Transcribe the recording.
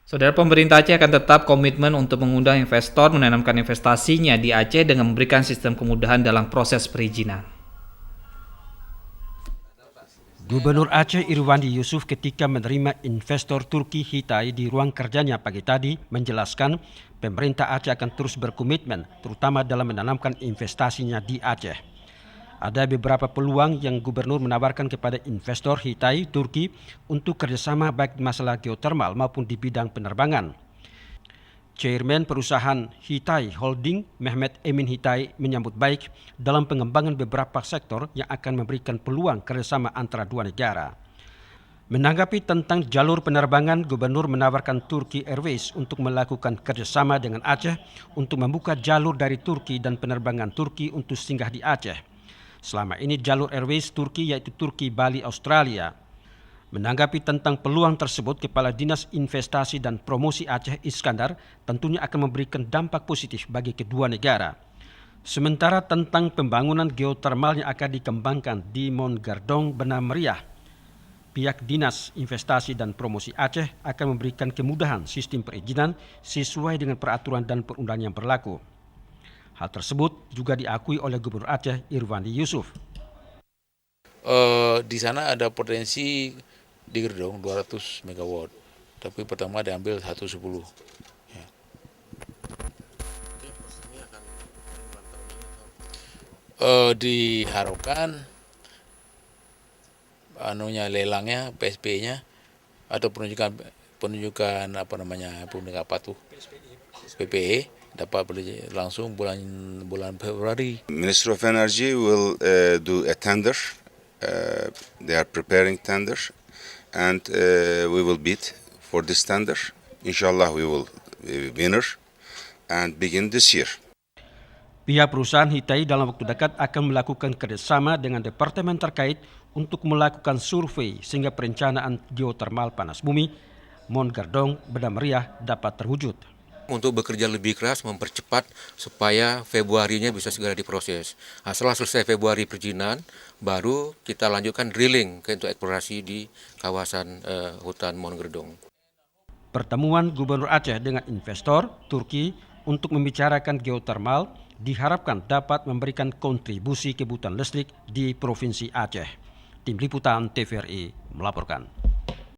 Saudara, pemerintah Aceh akan tetap komitmen untuk mengundang investor menanamkan investasinya di Aceh dengan memberikan sistem kemudahan dalam proses perizinan. Gubernur Aceh Irwandi Yusuf ketika menerima investor Turki Hitai di ruang kerjanya pagi tadi menjelaskan pemerintah Aceh akan terus berkomitmen terutama dalam menanamkan investasinya di Aceh. Ada beberapa peluang yang gubernur menawarkan kepada investor Hitai Turki untuk kerjasama baik di masalah geotermal maupun di bidang penerbangan. Chairman perusahaan Hitai Holding, Mehmet Emin Hitai, menyambut baik dalam pengembangan beberapa sektor yang akan memberikan peluang kerjasama antara dua negara. Menanggapi tentang jalur penerbangan, Gubernur menawarkan Turki Airways untuk melakukan kerjasama dengan Aceh untuk membuka jalur dari Turki dan penerbangan Turki untuk singgah di Aceh. Selama ini jalur Airways Turki yaitu Turki, Bali, Australia. Menanggapi tentang peluang tersebut, Kepala Dinas Investasi dan Promosi Aceh Iskandar tentunya akan memberikan dampak positif bagi kedua negara. Sementara tentang pembangunan geotermal yang akan dikembangkan di Mon Gardong, Benam Meriah, pihak Dinas Investasi dan Promosi Aceh akan memberikan kemudahan sistem perizinan sesuai dengan peraturan dan perundangan yang berlaku. Hal tersebut juga diakui oleh Gubernur Aceh Irwandi Yusuf. Di sana ada potensi di Gerdong 200 megawatt, tapi pertama diambil 110. Ya. Diharapkan lelangnya PSP-nya atau penunjukan penunjukan PPE dapat langsung bulan Februari. Ministry of Energy will do a tender. They are preparing tender, and we will bid for this tender. Inshallah, we will be winner and begin this year. Pihak perusahaan Hitai dalam waktu dekat akan melakukan kerjasama dengan departemen terkait untuk melakukan survei sehingga perencanaan geotermal panas bumi Mon Gardong, Benam Meriah dapat terwujud. Untuk bekerja lebih keras, mempercepat supaya Februarinya bisa segera diproses. Setelah selesai Februari perizinan, baru kita lanjutkan drilling untuk eksplorasi di kawasan hutan Mon Gardong. Pertemuan Gubernur Aceh dengan investor Turki untuk membicarakan geotermal diharapkan dapat memberikan kontribusi kebutuhan listrik di Provinsi Aceh. Tim Liputan TVRI melaporkan.